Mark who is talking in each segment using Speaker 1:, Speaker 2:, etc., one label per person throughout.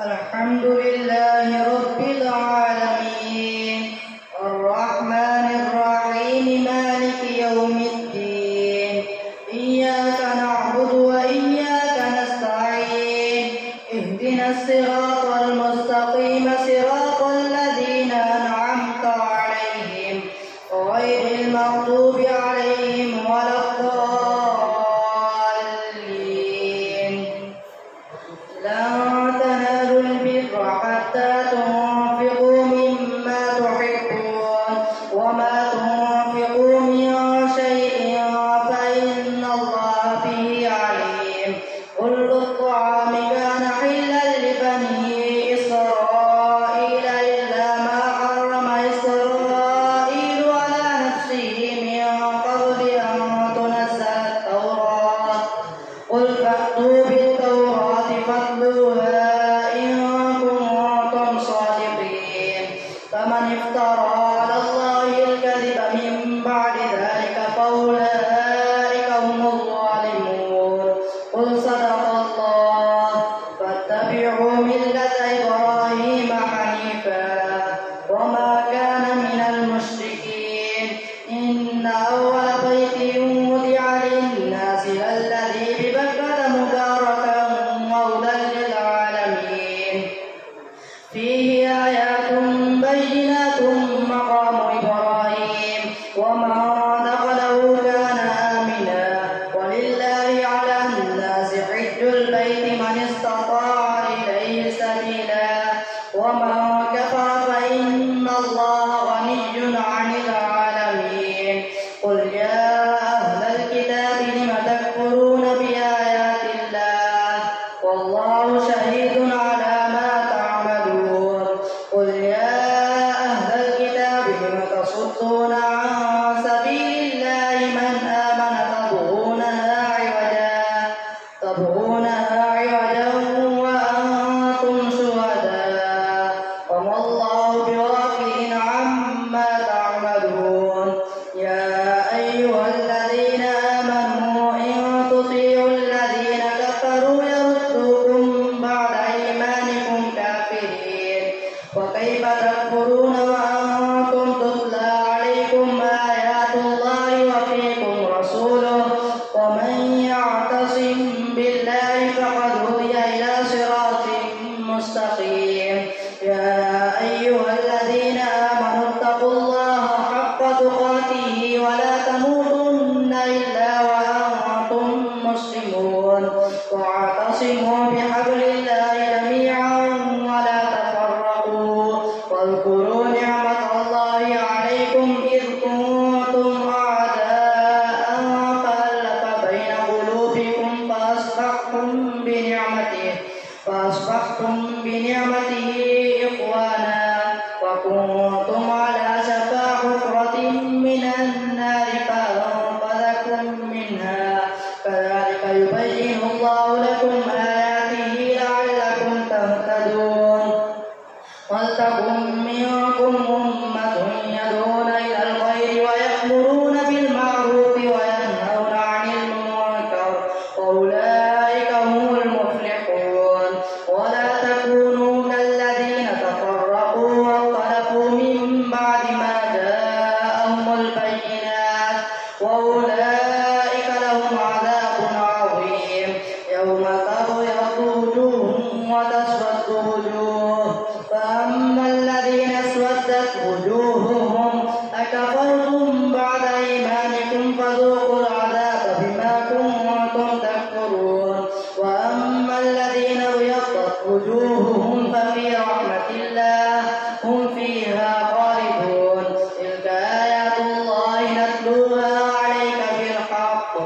Speaker 1: الحمد لله رب العالمين الرحمن الرحيم مالك يوم الدين إياك نعبد وإياك نستعين اهدنا الصراط المستقيم صراط الذين أنعمت عليهم غير المغضوب عليهم ولا الضالين لن تنالوا البر حتى تنفقوا مما تحبون وما تنفقوا من شيء فإن الله به عليم كل الطعام كان حلا لبني إسرائيل إلا ما حرم إسرائيل على نفسه من قبل أن تنزل التوراة قل فأتوا بالتوراة فاتلوها إن كنتم صادقين فمن افترى على الله الكذب من بعد ذلك فأولئك هم الظالمون قل صدق الله فاتبعوا ملة إبراهيم حنيفا وما كان من المشركين إن أول بيت وضع للناس الذي ببكة مباركا وهدى للعالمين فيه آيات بينات مقام إبراهيم ومن دخله كان آمنا ولله على الناس حج البيت من استطاع إليه سبيلا ومن كفر فإن الله غني عن العالمين قل يا أهل الكتاب لم تكفرون بآيات الله والله شهيد على ما تعملون قل يا أهل الكتاب لم تصدون عن سبيل الله من آمن تبغونها عوجا وأنتم شهداء وما الله بغافل عما تعملون يا أيها الذين آمنوا إن تطيعوا الذين كفروا يردوكم بعد إيمانكم كافرين وكيف تكفرون وأنتم تتلى عليكم آيات الله وفيكم رسوله ومن يعتصم بالله فقد هدي إلى صراط مستقيم يا أيها الذين آمنوا اتقوا الله حق تقاته ولا تموتن إلا وأنتم مسلمون واعتصموا بحبل الله جميعا ولا تفرقوا واذكروا نعمة الله عليكم إذ كنتم أعداء فألف بين قلوبكم فأصبحتم بنعمته إخوانا وكنتم على شفا حفرة من النار فأنقذكم منها كذلك يبين الله لكم آياته لعلكم تهتدون ولتكن منكم أمة يدعون إلى الخير ويأمرون بالمعروف وينهون عن المنكر وأولئك هم المفلحون ولا تكونوا كالذين تفرقوا واختلفوا من بعد ما جاءهم البينات وأولئك لهم عذاب عظيم يوم تبيض وجوه وتسود وجوه فأما الذين اسودت وجوههم أكفرتم بعد إيمانكم فذوقوا العذاب بما كنتم تكفرون وأما الذين ابيضت وجوههم ففي رحمة الله هم فيها خالدون تلك آيات الله نتلوها عليك بالحق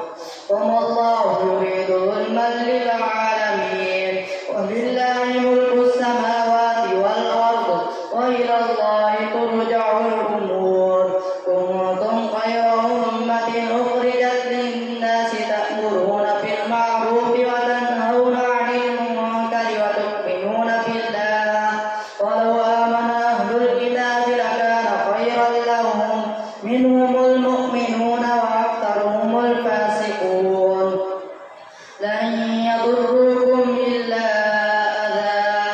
Speaker 1: وما الله يريد ظلما للعالمين ولله ملك السماوات والأرض وإلى الله ترجع الأمور كنتم خير أمة أخرجت للناس تأمرون بالمعروف وتنهون عن المنكر وتؤمنون بالله ولو آمن أهل الكتاب لكان خيرا لهم منهم المؤمنون وأكثرهم الفاسقون لن يضروكم إلا أذى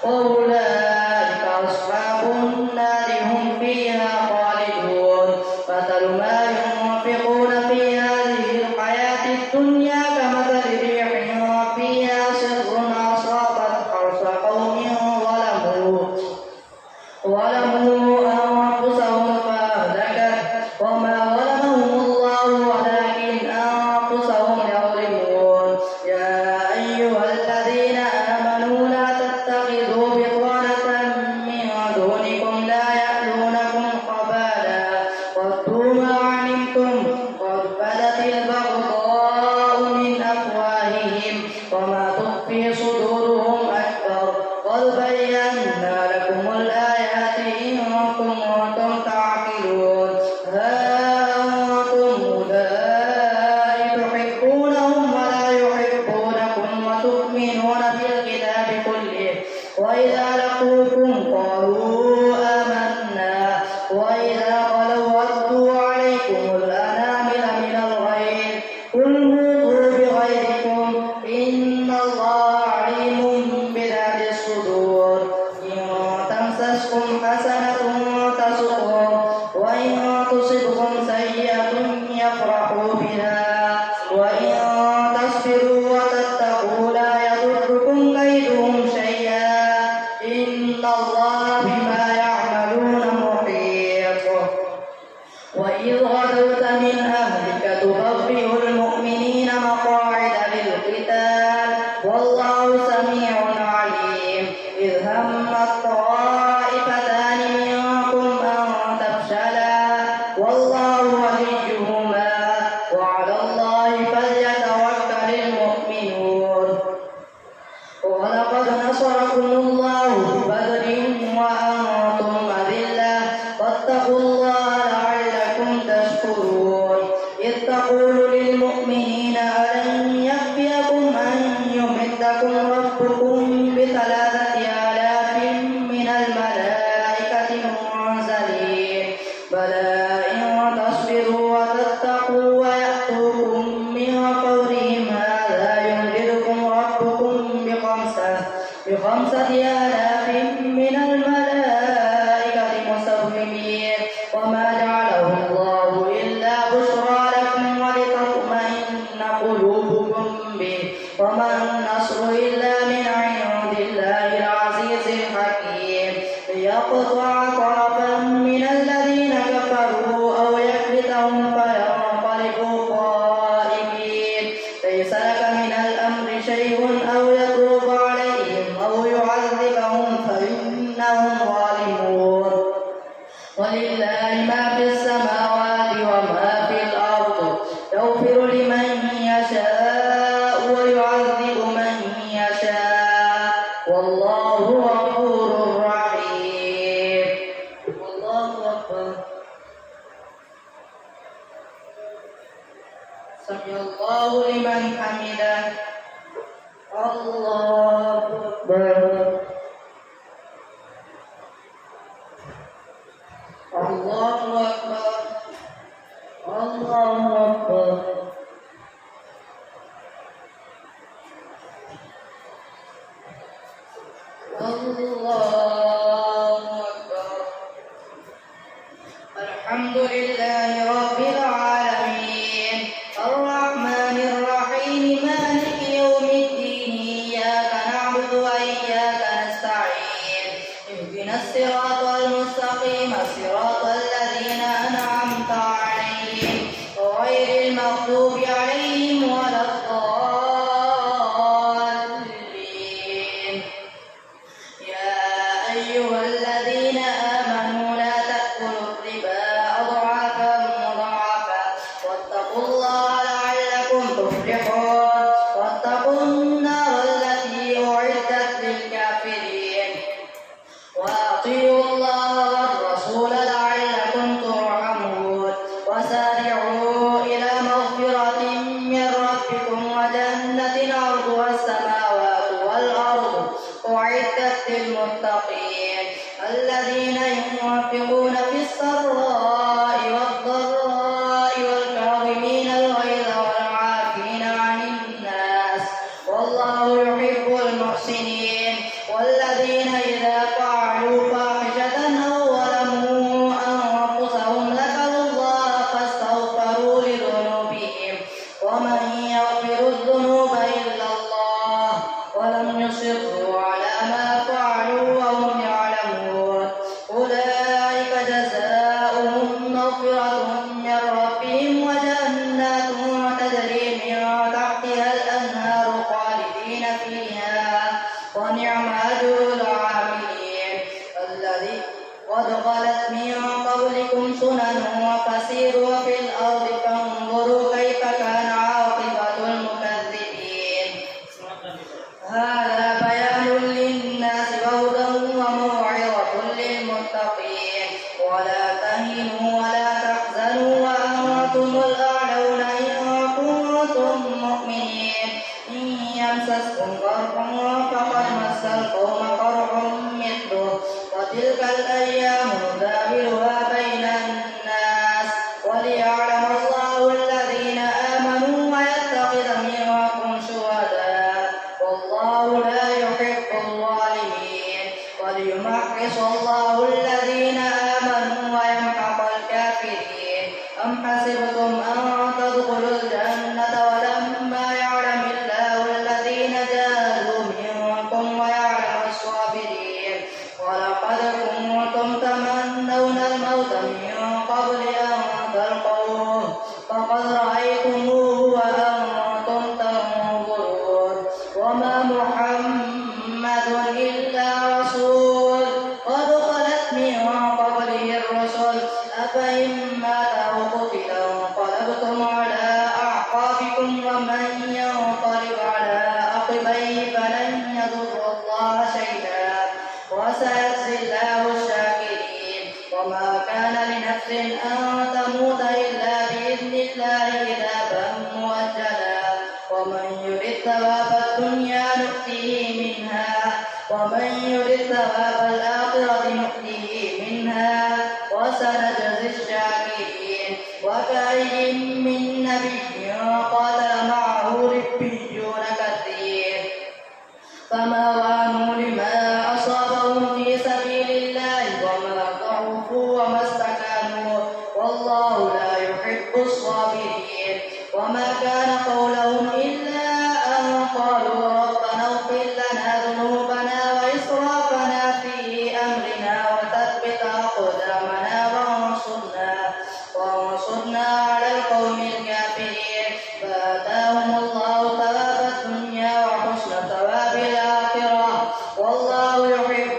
Speaker 1: وأولئك أصحاب النار هم فيها خالدون مثل ما ينفقون في هذه الحياة الدنيا كمثل ريح فيها سر أصابت حرث قوم ظلموا أنفسهم فأهلكت وما ظلمهم الله ولكن أنفسهم يظلمون يا أيها الذين آمنوا لا تتخذوا بطانة من دونكم لا يألونكم خبالا ودوا ما عنتم قد بدت البغضاء من أفواههم وما تخفي صدورهم أكبر قد بينا لكم الآيات إن كنتم تعقلون ها أنتم أولئك تحبونهم ولا يحبونكم وتؤمنون بالكتاب كله وإذا لقوكم قالوا آمنا وإذا خلوا ردوا عليكم الأنامل من الغيظ قل موتوا بغيظكم إن الله عليم بذات الصدور إن تمسسكم حسنة تسؤهم وإن تصبكم سيئة يفرحوا بها وإن تصبروا وتتقوا لا يضركم كيدهم شيئا إن الله بما يعملون محيط وإذ غدوت من أهلك تبوئ المؤمنين مقاعد للقتال والله سميع عليم إذ همت طائفتان منكم أن تفشلا والله وليهما وعلى الله فليتوكل المؤمنون ولقد نصركم الله ببدر وأنتم أذلة فاتقوا الله لعلكم تشكرون إذ تقول للمؤمنين ألن يكفيكم أن يمدكم ربكم ب3,000 من الملائكة منزلين بلى إن تصبروا وتتقوا ويأتوكم من فورهم هذا يمددكم ربكم ب5,000 من الملائكة مسومين وما جعله الله إلا بشرى لكم ولتطمئن قلوبكم به وما النصر إلا من عند الله العزيز الحكيم ليقطع طرفا من الذين كفروا أو يكبتهم فينقلبوا خائبين ليس لك من الأمر شيء أو يتوب عليهم أو يعذبهم فإنهم ظالمون ولله ما في السماوات وما في الأرض يغفر لمن يشاء ويعذب من يشاء والله غفور رحيم الله أكبر سمع الله لمن حمده الله أكبر الله أكبر الله أكبر الله أكبر الحمد لله رب العالمين الرحمن الرحيم مالك يوم الدين إياك نعبد وإياك نستعين اهدنا الصراط المستقيم صراط الذين أنعمت عليهم غير المغضوب عليهم ولا الضالين يا أيها الذين آمنوا لا تأكلوا الربا أضعافا مضاعفا واتقوا الله لعلكم تفلحون واتقوا النار التي أعدت للكافرين وأطيعوا الله والرسول لعلكم ترحمون وسارعوا إلى مغفرة من ربكم وجنة عرضها السماوات والأرض أعدت للمتقين الذين ينفقون في السراء والضراء والكاظمين الغيظ والعافين عن الناس والله يحب المحسنين والذين تلك الأيام نداولها بين الناس وليعلم الله الذين آمنوا ويتخذ منكم شهداء والله لا يحب الظالمين وليمحص الله الذين آمنوا ويمحق الكافرين أم حسبتم أن تدخلوا الجنة ولما يعلم الله الذين جاهدوا منكم ويعلم الصابرين ولقد كنتم تمنون الموت من قبل أن تلقوه فقد رأيتموه وأنتم تنظرون وما محمد إلا رسول قد خلت من قبله الرسل أفإن مات أو قتل انقلبتم على أعقابكم ومن ينقلب على عقبيه فلن يضر الله شيئا وسيجزي الله الشاكرين وما كان لنفس أن تموت إلا بإذن الله كتابا مؤجلا ومن يرد ثواب الدنيا نؤته منها ومن يرد ثواب الآخرة نؤته منها وسنجزي الشاكرين وكأي من نبي قاتل معه ربيون كثير فما وهنوا لما أصابهم في سبيل الله وما ضعفوا وما استكانوا والله لا يحب الصابرين وما كان قولهم إلا أن قالوا ربنا اغفر لنا ذنوبنا وإسرافنا في أمرنا وثبت أقدامنا وانصرنا على القوم الكافرين فآتاهم الله ثواب الدنيا وحسن ثواب الآخرة والله يحب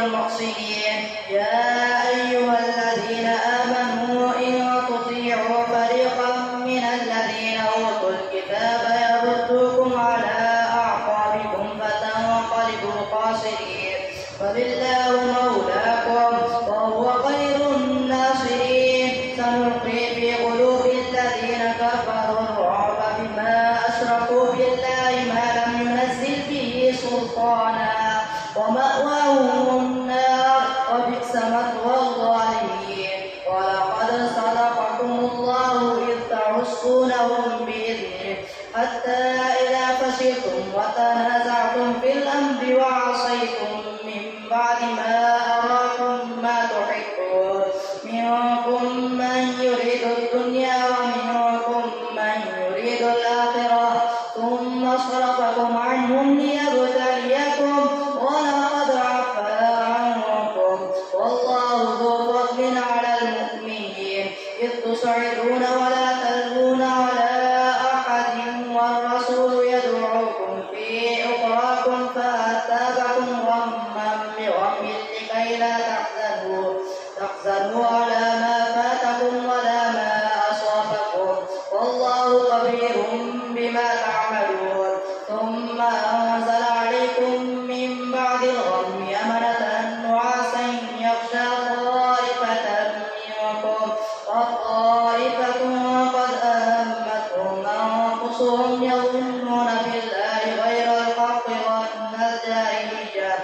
Speaker 1: المحسنين يا أيها الذين آمنوا إن تطيعوا فريقا من الذين أوتوا الكتاب يردوكم على أعقابكم فتنقلبوا خاسرين فبالله مولاكم وهو خير الناصرين سنلقي في قلوب الذين كفروا الرعب بما أشركوا بالله ما لم ينزل به سلطانا ومأواهم النار وبئس مثوى الظالمين ولقد صدقكم الله إذ تحسونهم بإذنه حتى إذا فشلتم وتنازعتم في الأمر وعصيتم من بعد ما أراكم ما تحبون منكم من يريد الدنيا ومنكم من يريد الآخرة ثم صرفكم عنهم ليبتليكم ولقد عفا عنكم والله ذو فضل على المؤمنين إذ تصعدون ولا تلوون على أحد والرسول يدعوكم في أخراكم فأثابكم غما بغم لكي لا تحزنوا على ما فاتكم ولا ما أصابكم والله خبير بما تعملون ثم أنزل عليكم من بعد الغم أمنة نعاسا يغشى طائفة منكم والطائفة قد أهمتهم أنفسهم يظنون بالله غير الحق ظن الجاهلية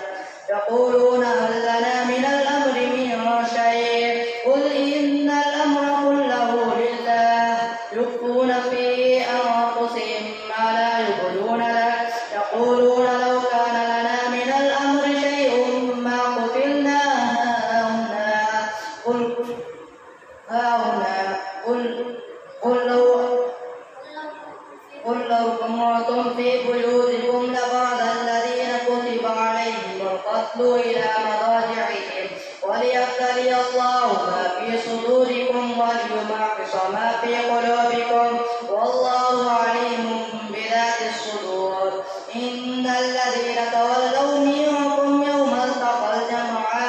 Speaker 1: يقولون هل لنا من الأمر من شيء قل إن الأمر كله لله يخفون في أنفسهم ما لا يبدون لك يقولون لو كان لنا من الأمر شيء ما قتلنا قل لو كنتم في بيوتكم لبرز الذين كتب عليهم القتل إلى مضاجعهم وليبتلي الله ما في صدوركم وليمحص ما في قلوبكم والله عليم بذات الصدور إن الذين تولوا منكم يوم التقى الجمعان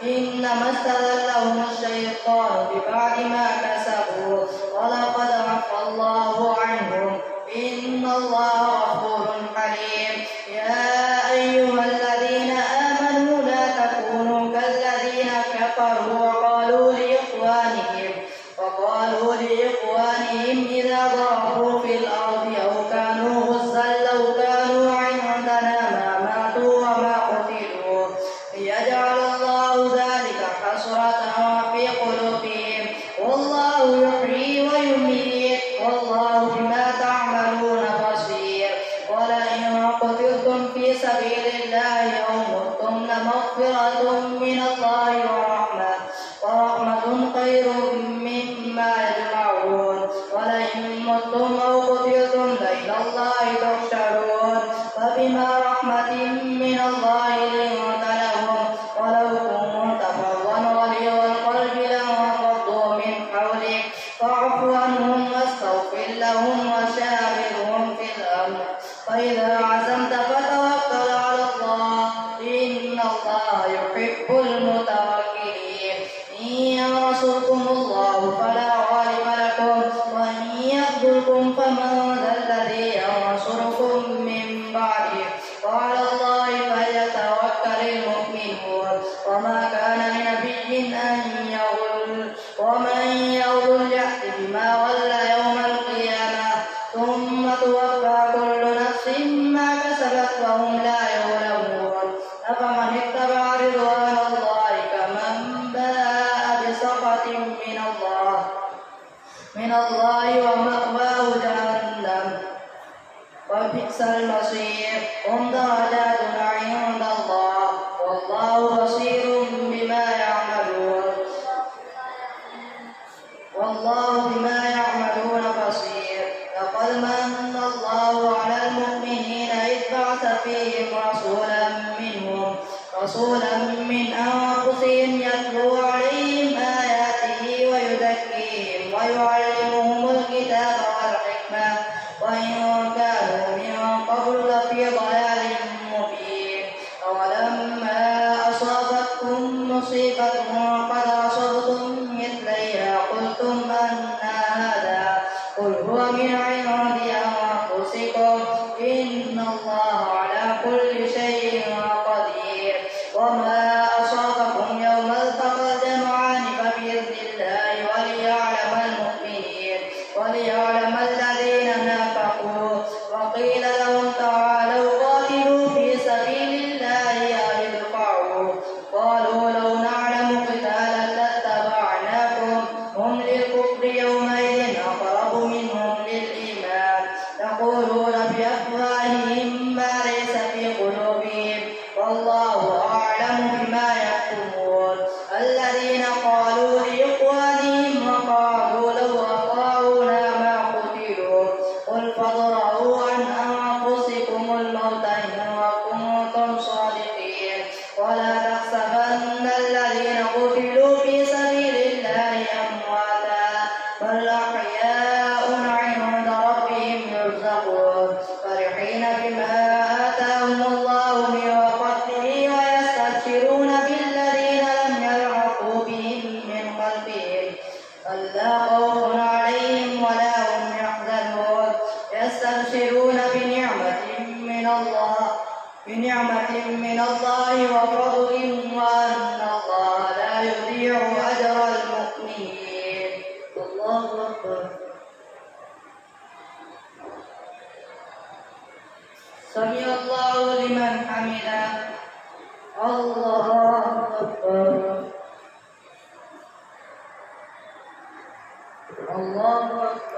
Speaker 1: إنما استزلهم الشيطان ببعد ما كسبوا ولقد عفا الله عنهم إن الله غفور حليم يا أيها الذين آمنوا لا تكونوا كالذين كفروا وقالوا لإخوانهم إذا ضربوا في الأرض أو سبيل الله أو متن مغفرة من الله ورحمة خير مما يجمعون ولئن متم أو قتلتم فإلى الله تحشرون فبما رحمة من الله لنت لهم ولو كنت فظا غليظ القلب لانفضوا من حولك فاعف عنهم واستغفر لهم وشاورهم في الأمر فإذا عزمت فتوكل على الله إن الله يحب المتوكلين إن ينصركم الله فلا غالب لكم وإن يخذلكم فمن ذا الذي ينصركم من بعده وعلى الله فليتوكل المؤمنون وما كان لنبي أن يغل ومن يغل يأت بما غل يوم القيامة ثم توفى كل نفس ما كسبت وهم لا يظلمون أفمن اتبع رضوان الله كمن باء بسخط من الله ومأواه جهنم وبئس المصير هم درجات عند الله والله بصير بما يعملون بصير لقد من الله على المؤمنين إذ بعث فيهم رسولا من أنفسهم يتلو عليهم آياته ويزكيهم ويعلمهم الكتاب والحكمة وإن كانوا من قبل لفي ضلال مبين أولما أصابتكم مصيبة قد أصبتم مثليها قلتم أن هذا قل هو من عند أنفسكم إن الله على كل شيء قدير وما أصابكم يوم التقى الجمعان فبإذن الله وليعلم الذين نافقوا وقيل لهم تعالوا قاتلوا في سبيل الله أو ادفعوا قالوا لو نعلم قتالا لاتبعناكم هم للكفر يومئذ أقرب منهم للإيمان يقولون بأفواههم ما ليس في قلوبهم والله أعلم بما يكتمون الذين قالوا لإخوانهم وقالوا لو أطاعونا ما قتلوا قل فاضرؤوا عن أنفسكم الموت إن كنتم صادقين ولا تحسبن الذين قتلوا في سبيل الله أمواتا بل أحياء عند ربهم يرزقون فرحين بما آتاهم الله من فضله ويستبشرون بالذين لم يلحقوا بهم من خلفهم ألا خوف عليهم ولا هم يحزنون يستبشرون بنعمة من الله وفضل وأن الله لا يضيع أجر المؤمنين الله أكبر سمع الله لمن حمده الله أكبر الله أكبر